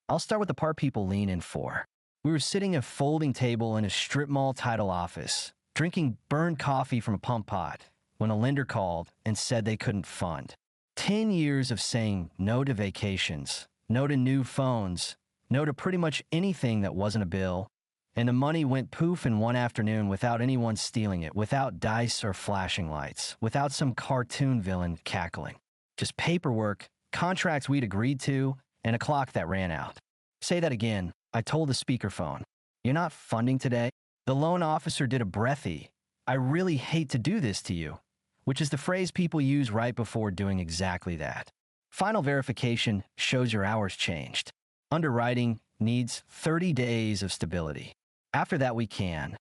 I'll start with the part people lean in for. We were sitting at a folding table in a strip mall title office, drinking burned coffee from a pump pot, when a lender called and said they couldn't fund. 10 years of saying no to vacations, no to new phones, no to pretty much anything that wasn't a bill, and the money went poof in one afternoon without anyone stealing it, without dice or flashing lights, without some cartoon villain cackling. Just paperwork, contracts we'd agreed to, and a clock that ran out. Say that again, I told the speakerphone. You're not funding today? The loan officer did a breathy, I really hate to do this to you, which is the phrase people use right before doing exactly that. Final verification shows your hours changed. Underwriting needs 30 days of stability. After that, we can.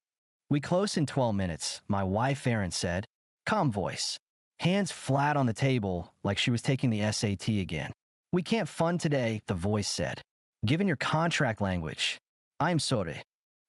We close in 12 minutes, my wife Erin said. Calm voice. Hands flat on the table like she was taking the SAT again. We can't fund today, the voice said. Given your contract language, I'm sorry.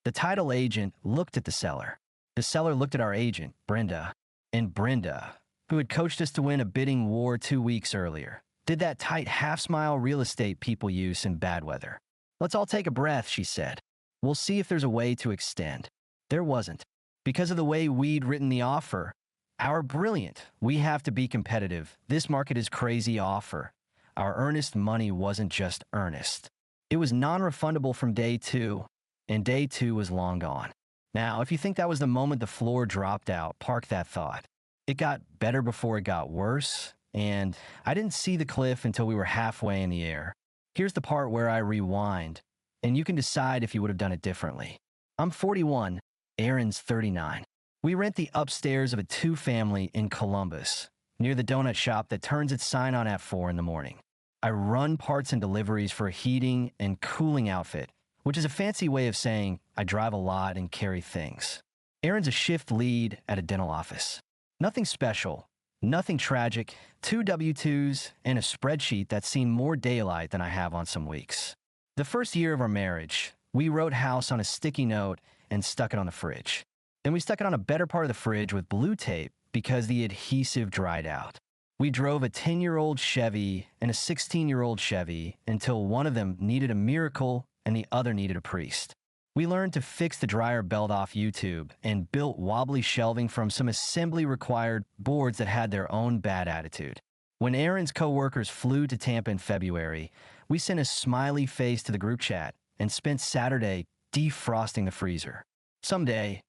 The title agent looked at the seller. The seller looked at our agent, Brenda. And Brenda, who had coached us to win a bidding war 2 weeks earlier, did that tight half-smile real estate people use in bad weather. Let's all take a breath, she said. We'll see if there's a way to extend. There wasn't. Because of the way we'd written the offer, our brilliant, we have to be competitive, this market is crazy offer. Our earnest money wasn't just earnest. It was non-refundable from day 2, and day 2 was long gone. Now, if you think that was the moment the floor dropped out, park that thought. It got better before it got worse, and I didn't see the cliff until we were halfway in the air. Here's the part where I rewind, and you can decide if you would have done it differently. I'm 41, Erin's 39. We rent the upstairs of a 2-family in Columbus, near the donut shop that turns its sign on at 4 in the morning. I run parts and deliveries for a heating and cooling outfit, which is a fancy way of saying I drive a lot and carry things. Erin's a shift lead at a dental office. Nothing special, nothing tragic, 2 W-2s, and a spreadsheet that's seen more daylight than I have on some weeks. The first year of our marriage, we wrote house on a sticky note and stuck it on the fridge. Then we stuck it on a better part of the fridge with blue tape because the adhesive dried out. We drove a 10-year-old Chevy and a 16-year-old Chevy until one of them needed a miracle and the other needed a priest. We learned to fix the dryer belt off YouTube and built wobbly shelving from some assembly-required boards that had their own bad attitude. When Erin's co-workers flew to Tampa in February, we sent a smiley face to the group chat and spent Saturday defrosting the freezer. Someday,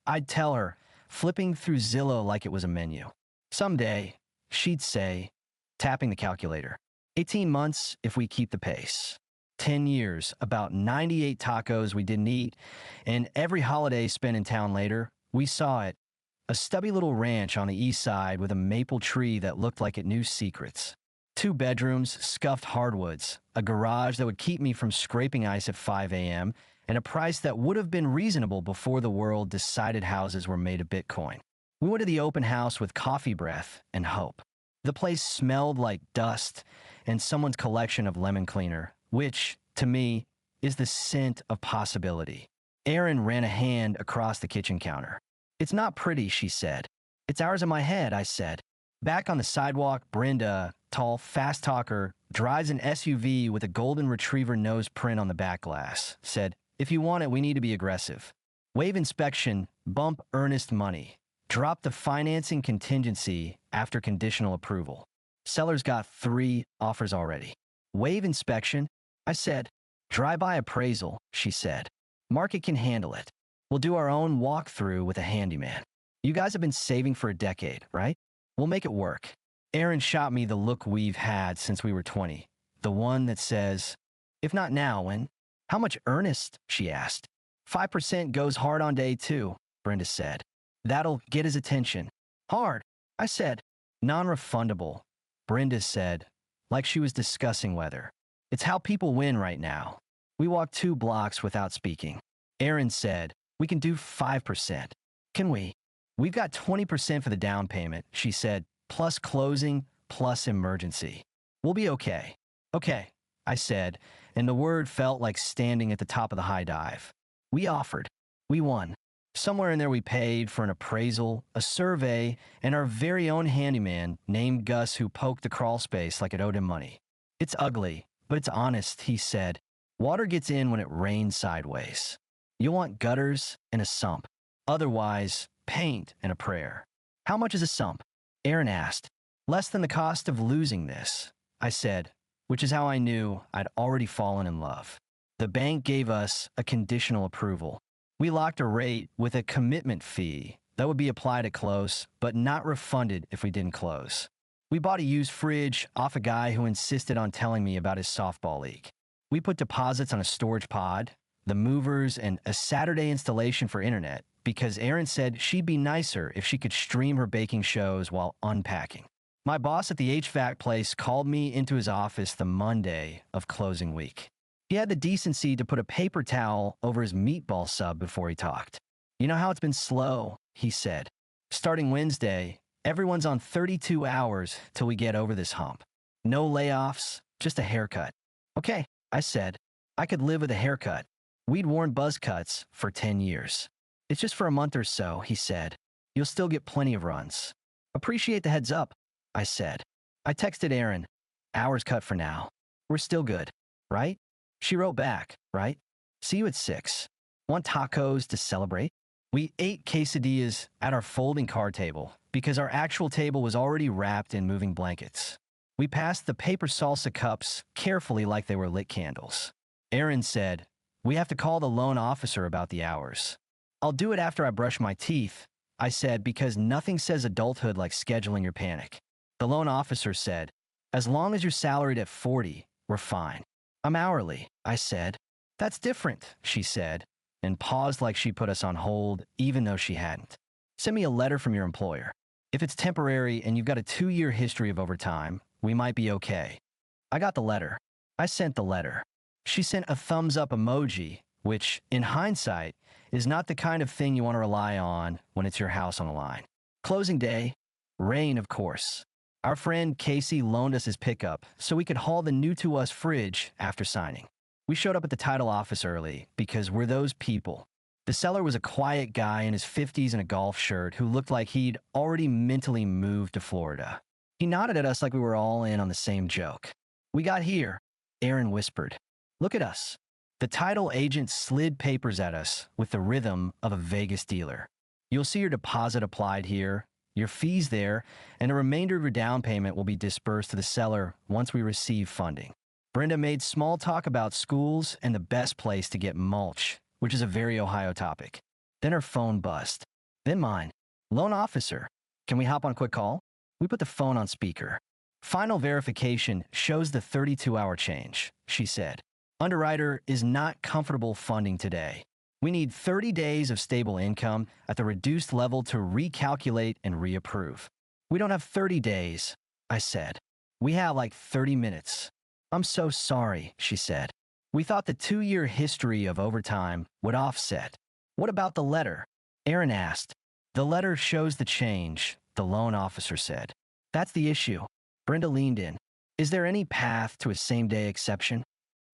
I'd tell her, flipping through Zillow like it was a menu. Someday, she'd say, tapping the calculator, 18 months if we keep the pace. 10 years, about 98 tacos we didn't eat, and every holiday spent in town later, we saw it. A stubby little ranch on the east side with a maple tree that looked like it knew secrets. 2 bedrooms, scuffed hardwoods, a garage that would keep me from scraping ice at 5 a.m., and a price that would have been reasonable before the world decided houses were made of Bitcoin. We went to the open house with coffee breath and hope. The place smelled like dust and someone's collection of lemon cleaner, which, to me, is the scent of possibility. Erin ran a hand across the kitchen counter. It's not pretty, she said. It's ours in my head, I said. Back on the sidewalk, Brenda, tall, fast talker, drives an SUV with a golden retriever nose print on the back glass, said, if you want it, we need to be aggressive. Waive inspection, bump earnest money. Drop the financing contingency after conditional approval. Sellers got 3 offers already. Waive inspection? I said. Drive-by appraisal, she said. Market can handle it. We'll do our own walkthrough with a handyman. You guys have been saving for a decade, right? We'll make it work. Erin shot me the look we've had since we were 20. The one that says, if not now, when? How much earnest? She asked. 5% goes hard on day 2, Brenda said. That'll get his attention. Hard, I said. Non-refundable, Brenda said, like she was discussing weather. It's how people win right now. We walked 2 blocks without speaking. Erin said, we can do 5%. Can we? We've got 20% for the down payment, she said, plus closing, plus emergency. We'll be okay. Okay, I said, and the word felt like standing at the top of the high dive. We offered. We won. Somewhere in there we paid for an appraisal, a survey, and our very own handyman named Gus who poked the crawl space like it owed him money. It's ugly, but it's honest, he said. Water gets in when it rains sideways. You'll want gutters and a sump. Otherwise, paint and a prayer. How much is a sump? Aaron asked. Less than the cost of losing this, I said, which is how I knew I'd already fallen in love. The bank gave us a conditional approval. We locked a rate with a commitment fee that would be applied at close, but not refunded if we didn't close. We bought a used fridge off a guy who insisted on telling me about his softball league. We put deposits on a storage pod, the movers, and a Saturday installation for internet because Erin said she'd be nicer if she could stream her baking shows while unpacking. My boss at the HVAC place called me into his office the Monday of closing week. He had the decency to put a paper towel over his meatball sub before he talked. You know how it's been slow, he said. Starting Wednesday, everyone's on 32 hours till we get over this hump. No layoffs, just a haircut. Okay, I said. I could live with a haircut. We'd worn buzz cuts for 10 years. It's just for a month or so, he said. You'll still get plenty of runs. Appreciate the heads up, I said. I texted Erin. Hours cut for now. We're still good, right? She wrote back, right? See you at 6. Want tacos to celebrate? We ate quesadillas at our folding car table because our actual table was already wrapped in moving blankets. We passed the paper salsa cups carefully like they were lit candles. Erin said, we have to call the loan officer about the hours. I'll do it after I brush my teeth, I said, because nothing says adulthood like scheduling your panic. The loan officer said, as long as you're salaried at 40, we're fine. I'm hourly, I said. That's different, she said, and paused like she put us on hold, even though she hadn't. Send me a letter from your employer. If it's temporary and you've got a 2-year history of overtime, we might be okay. I got the letter. I sent the letter. She sent a thumbs up emoji, which, in hindsight, is not the kind of thing you want to rely on when it's your house on the line. Closing day, rain, of course. Our friend Casey loaned us his pickup so we could haul the new-to-us fridge after signing. We showed up at the title office early because we're those people. The seller was a quiet guy in his 50s in a golf shirt who looked like he'd already mentally moved to Florida. He nodded at us like we were all in on the same joke. We got here, Aaron whispered. Look at us. The title agent slid papers at us with the rhythm of a Vegas dealer. You'll see your deposit applied here, your fees there, and the remainder of your down payment will be dispersed to the seller once we receive funding. Brenda made small talk about schools and the best place to get mulch, which is a very Ohio topic. Then her phone buzzed. Then mine. Loan officer, can we hop on a quick call? We put the phone on speaker. Final verification shows the 32-hour change, she said. Underwriter is not comfortable funding today. We need 30 days of stable income at the reduced level to recalculate and reapprove. We don't have 30 days, I said. We have like 30 minutes. I'm so sorry, she said. We thought the 2-year history of overtime would offset. What about the letter? Aaron asked. The letter shows the change, the loan officer said. That's the issue. Brenda leaned in. Is there any path to a same-day exception?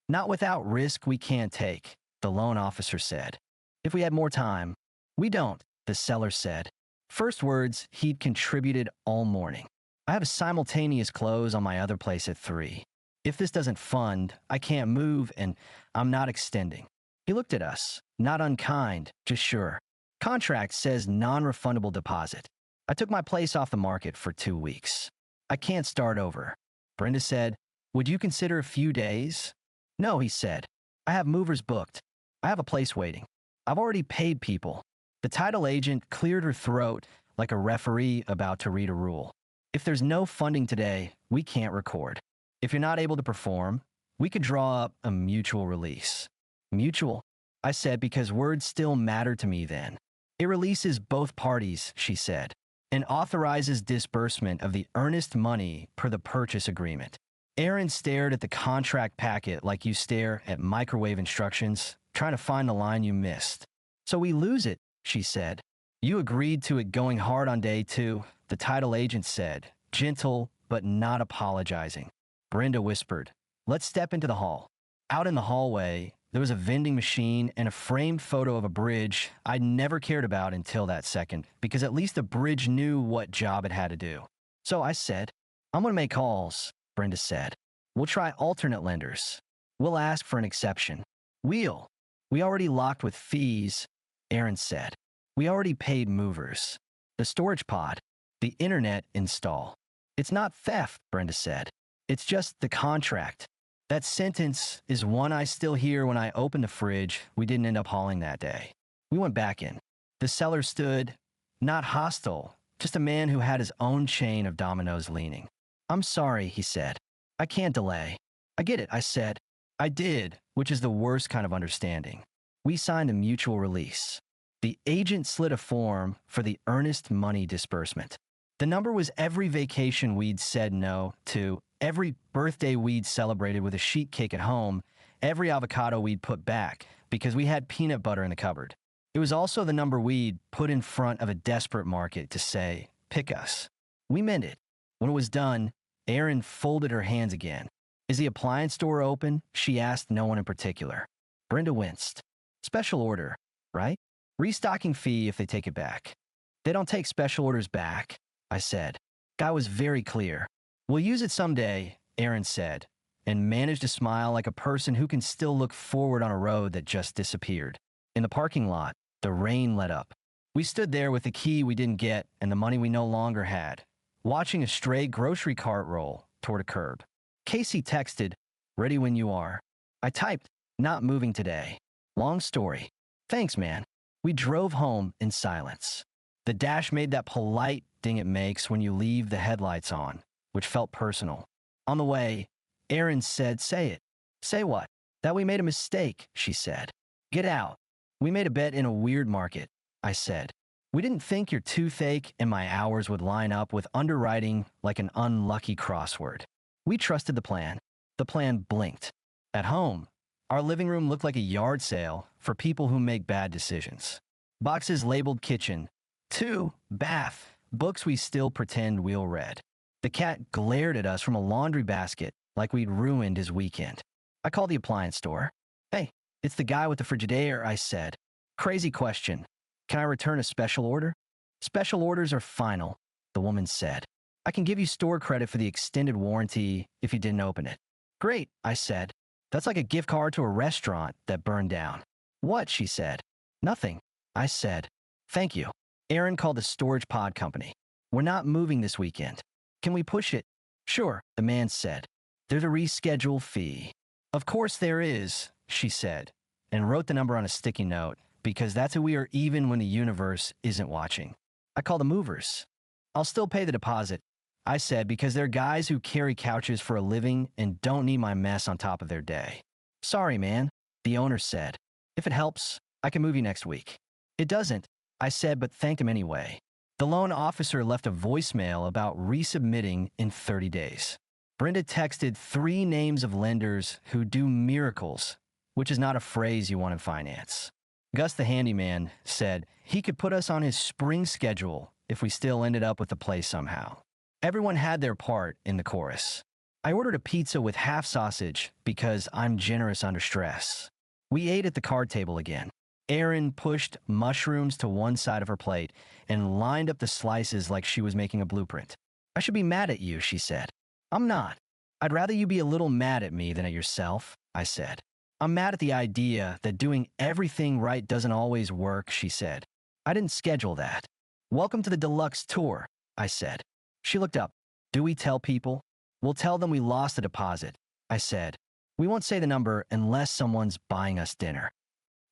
Not without risk we can't take, the loan officer said. If we had more time. We don't, the seller said. First words he'd contributed all morning. I have a simultaneous close on my other place at 3. If this doesn't fund, I can't move and I'm not extending. He looked at us, not unkind, just sure. Contract says non-refundable deposit. I took my place off the market for 2 weeks. I can't start over. Brenda said, would you consider a few days? No, he said. I have movers booked. I have a place waiting. I've already paid people. The title agent cleared her throat like a referee about to read a rule. If there's no funding today, we can't record. If you're not able to perform, we could draw up a mutual release. Mutual, I said, because words still matter to me then. It releases both parties, she said, and authorizes disbursement of the earnest money per the purchase agreement. Aaron stared at the contract packet like you stare at microwave instructions, trying to find the line you missed. So we lose it, she said. You agreed to it going hard on day 2, the title agent said, gentle but not apologizing. Brenda whispered, let's step into the hall. Out in the hallway, there was a vending machine and a framed photo of a bridge I'd never cared about until that second, because at least the bridge knew what job it had to do. So I said, I'm going to make calls, Brenda said. We'll try alternate lenders. We'll ask for an exception. We'll. We already locked with fees, Aaron said. We already paid movers. The storage pod. The internet install. It's not theft, Brenda said. It's just the contract. That sentence is one I still hear when I open the fridge we didn't end up hauling that day. We went back in. The seller stood, not hostile, just a man who had his own chain of dominoes leaning. I'm sorry, he said. I can't delay. I get it, I said. I did, which is the worst kind of understanding. We signed a mutual release. The agent slid a form for the earnest money disbursement. The number was every vacation we'd said no to, every birthday we'd celebrated with a sheet cake at home, every avocado we'd put back because we had peanut butter in the cupboard. It was also the number we'd put in front of a desperate market to say, pick us. We meant it. When it was done, Erin folded her hands again. Is the appliance store open? She asked no one in particular. Brenda winced. Special order, right? Restocking fee if they take it back. They don't take special orders back, I said. Guy was very clear. We'll use it someday, Erin said, and managed to smile like a person who can still look forward on a road that just disappeared. In the parking lot, the rain let up. We stood there with the key we didn't get and the money we no longer had, watching a stray grocery cart roll toward a curb. Casey texted, ready when you are. I typed, not moving today. Long story. Thanks, man. We drove home in silence. The dash made that polite ding it makes when you leave the headlights on, which felt personal. On the way, Erin said, say it. Say what? That we made a mistake, she said. Get out. We made a bet in a weird market, I said. We didn't think your toothache and my hours would line up with underwriting like an unlucky crossword. We trusted the plan. The plan blinked. At home, our living room looked like a yard sale for people who make bad decisions. Boxes labeled kitchen. 2, bath. Books we still pretend we'll read. The cat glared at us from a laundry basket like we'd ruined his weekend. I called the appliance store. Hey, it's the guy with the Frigidaire, I said. Crazy question. Can I return a special order? Special orders are final, the woman said. I can give you store credit for the extended warranty if you didn't open it. Great, I said. That's like a gift card to a restaurant that burned down. What, she said. Nothing, I said. Thank you. Erin called the storage pod company. We're not moving this weekend. Can we push it? Sure, the man said. There's a reschedule fee. Of course there is, she said, and wrote the number on a sticky note, because that's who we are even when the universe isn't watching. I call the movers. I'll still pay the deposit, I said, because they're guys who carry couches for a living and don't need my mess on top of their day. Sorry, man, the owner said. If it helps, I can move you next week. It doesn't, I said, but thanked him anyway. The loan officer left a voicemail about resubmitting in 30 days. Brenda texted 3 names of lenders who do miracles, which is not a phrase you want in finance. Gus the handyman said he could put us on his spring schedule if we still ended up with the place somehow. Everyone had their part in the chorus. I ordered a pizza with half sausage because I'm generous under stress. We ate at the card table again. Erin pushed mushrooms to one side of her plate and lined up the slices like she was making a blueprint. I should be mad at you, she said. I'm not. I'd rather you be a little mad at me than at yourself, I said. I'm mad at the idea that doing everything right doesn't always work, she said. I didn't schedule that. Welcome to the deluxe tour, I said. She looked up. Do we tell people? We'll tell them we lost a deposit, I said. We won't say the number unless someone's buying us dinner.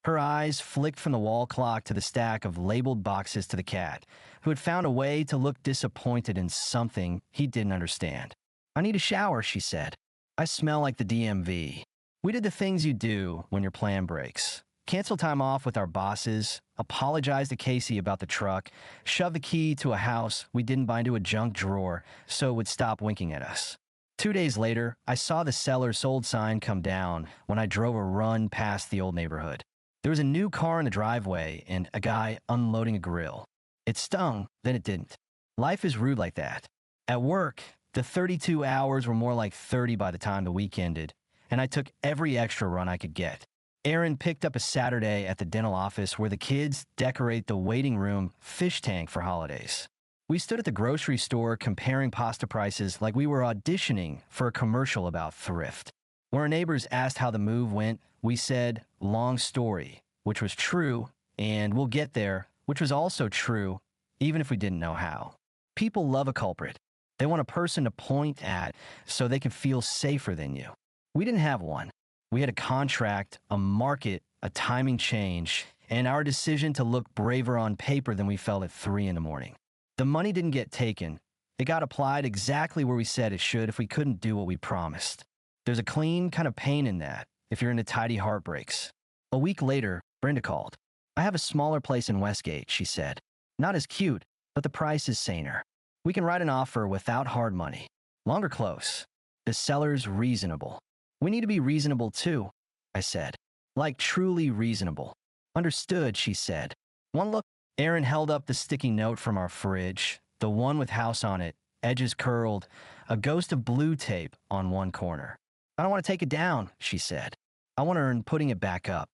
Her eyes flicked from the wall clock to the stack of labeled boxes to the cat, who had found a way to look disappointed in something he didn't understand. I need a shower, she said. I smell like the DMV. We did the things you do when your plan breaks. Cancel time off with our bosses, apologize to Casey about the truck, shove the key to a house we didn't buy into a junk drawer so it would stop winking at us. 2 days later, I saw the seller sold sign come down when I drove a run past the old neighborhood. There was a new car in the driveway and a guy unloading a grill. It stung, then it didn't. Life is rude like that. At work, the 32 hours were more like 30 by the time the week ended, and I took every extra run I could get. Erin picked up a Saturday at the dental office where the kids decorate the waiting room fish tank for holidays. We stood at the grocery store comparing pasta prices like we were auditioning for a commercial about thrift. When our neighbors asked how the move went, we said, long story, which was true, and we'll get there, which was also true, even if we didn't know how. People love a culprit. They want a person to point at so they can feel safer than you. We didn't have one. We had a contract, a market, a timing change, and our decision to look braver on paper than we felt at 3 in the morning. The money didn't get taken. It got applied exactly where we said it should if we couldn't do what we promised. There's a clean kind of pain in that if you're into tidy heartbreaks. A week later, Brenda called. I have a smaller place in Westgate, she said. Not as cute, but the price is saner. We can write an offer without hard money. Long or close. The seller's reasonable. We need to be reasonable too, I said. Like truly reasonable. Understood, she said. One look. Aaron held up the sticky note from our fridge, the one with house on it, edges curled, a ghost of blue tape on one corner. I don't want to take it down, she said. I want to earn putting it back up.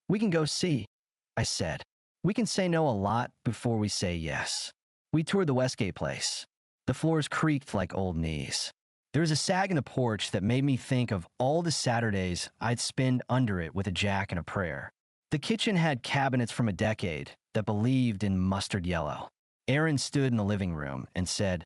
We can go see, I said. We can say no a lot before we say yes. We toured the Westgate place. The floors creaked like old knees. There was a sag in the porch that made me think of all the Saturdays I'd spend under it with a jack and a prayer. The kitchen had cabinets from a decade that believed in mustard yellow. Aaron stood in the living room and said,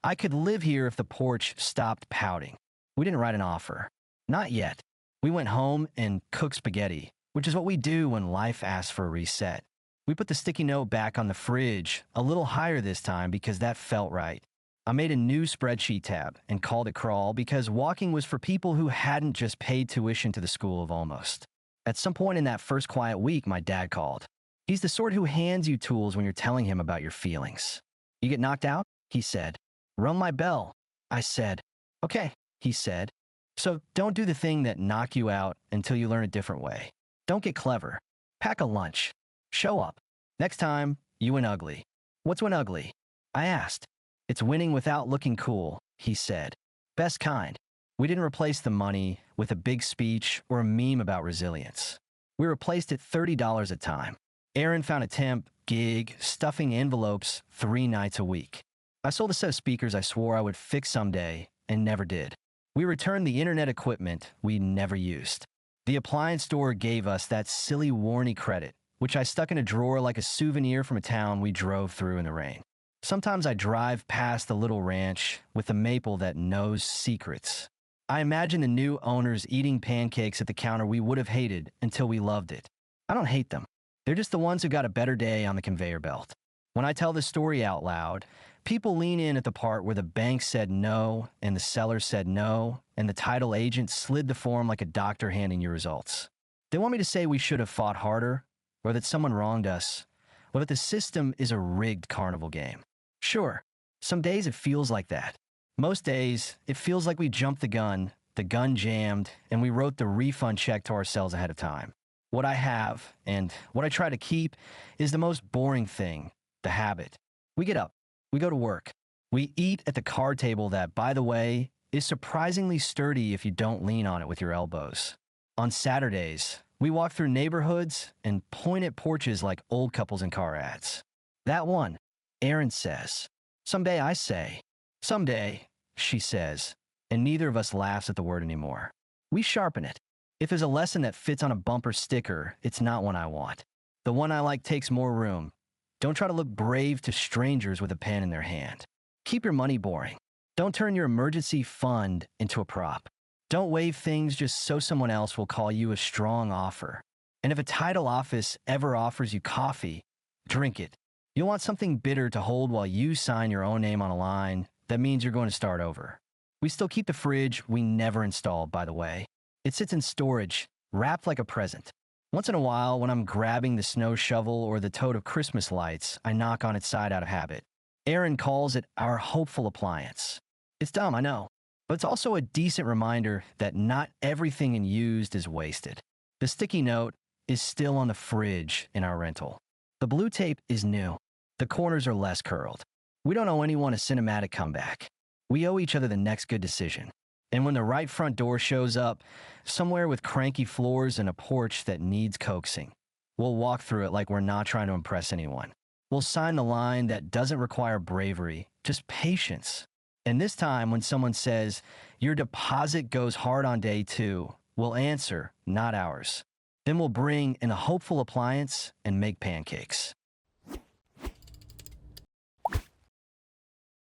I could live here if the porch stopped pouting. We didn't write an offer. Not yet. We went home and cooked spaghetti, which is what we do when life asks for a reset. We put the sticky note back on the fridge, a little higher this time because that felt right. I made a new spreadsheet tab and called it Crawl because walking was for people who hadn't just paid tuition to the School of Almost. At some point in that first quiet week, my dad called. He's the sort who hands you tools when you're telling him about your feelings. You get knocked out? He said. Rung my bell. I said. Okay, he said. So don't do the thing that knock you out until you learn a different way. Don't get clever. Pack a lunch. Show up. Next time, you win ugly. What's win ugly? I asked. It's winning without looking cool, he said. Best kind. We didn't replace the money with a big speech or a meme about resilience. We replaced it $30 a time. Aaron found a temp gig stuffing envelopes 3 nights a week. I sold a set of speakers I swore I would fix someday and never did. We returned the internet equipment we never used. The appliance store gave us that silly warranty credit, which I stuck in a drawer like a souvenir from a town we drove through in the rain. Sometimes I drive past the little ranch with a maple that knows secrets. I imagine the new owners eating pancakes at the counter we would have hated until we loved it. I don't hate them. They're just the ones who got a better day on the conveyor belt. When I tell this story out loud, people lean in at the part where the bank said no, and the seller said no, and the title agent slid the form like a doctor handing you results. They want me to say we should have fought harder, or that someone wronged us, or that the system is a rigged carnival game. Sure, some days it feels like that. Most days, it feels like we jumped the gun jammed, and we wrote the refund check to ourselves ahead of time. What I have, and what I try to keep, is the most boring thing, the habit. We get up, we go to work, we eat at the card table that, by the way, is surprisingly sturdy if you don't lean on it with your elbows. On Saturdays, we walk through neighborhoods and point at porches like old couples in car ads. That one, Aaron says. Someday I say. Someday, she says, and neither of us laughs at the word anymore. We sharpen it. If there's a lesson that fits on a bumper sticker, it's not one I want. The one I like takes more room. Don't try to look brave to strangers with a pen in their hand. Keep your money boring. Don't turn your emergency fund into a prop. Don't waive things just so someone else will call you a strong offer. And if a title office ever offers you coffee, drink it. You'll want something bitter to hold while you sign your own name on a line. That means you're going to start over. We still keep the fridge we never installed, by the way. It sits in storage, wrapped like a present. Once in a while, when I'm grabbing the snow shovel or the tote of Christmas lights, I knock on its side out of habit. Aaron calls it our hopeful appliance. It's dumb, I know, but it's also a decent reminder that not everything in used is wasted. The sticky note is still on the fridge in our rental. The blue tape is new. The corners are less curled. We don't owe anyone a cinematic comeback. We owe each other the next good decision. And when the right front door shows up, somewhere with cranky floors and a porch that needs coaxing, we'll walk through it like we're not trying to impress anyone. We'll sign the line that doesn't require bravery, just patience. And this time, when someone says, your deposit goes hard on day 2, we'll answer, not ours. Then we'll bring in a hopeful appliance and make pancakes.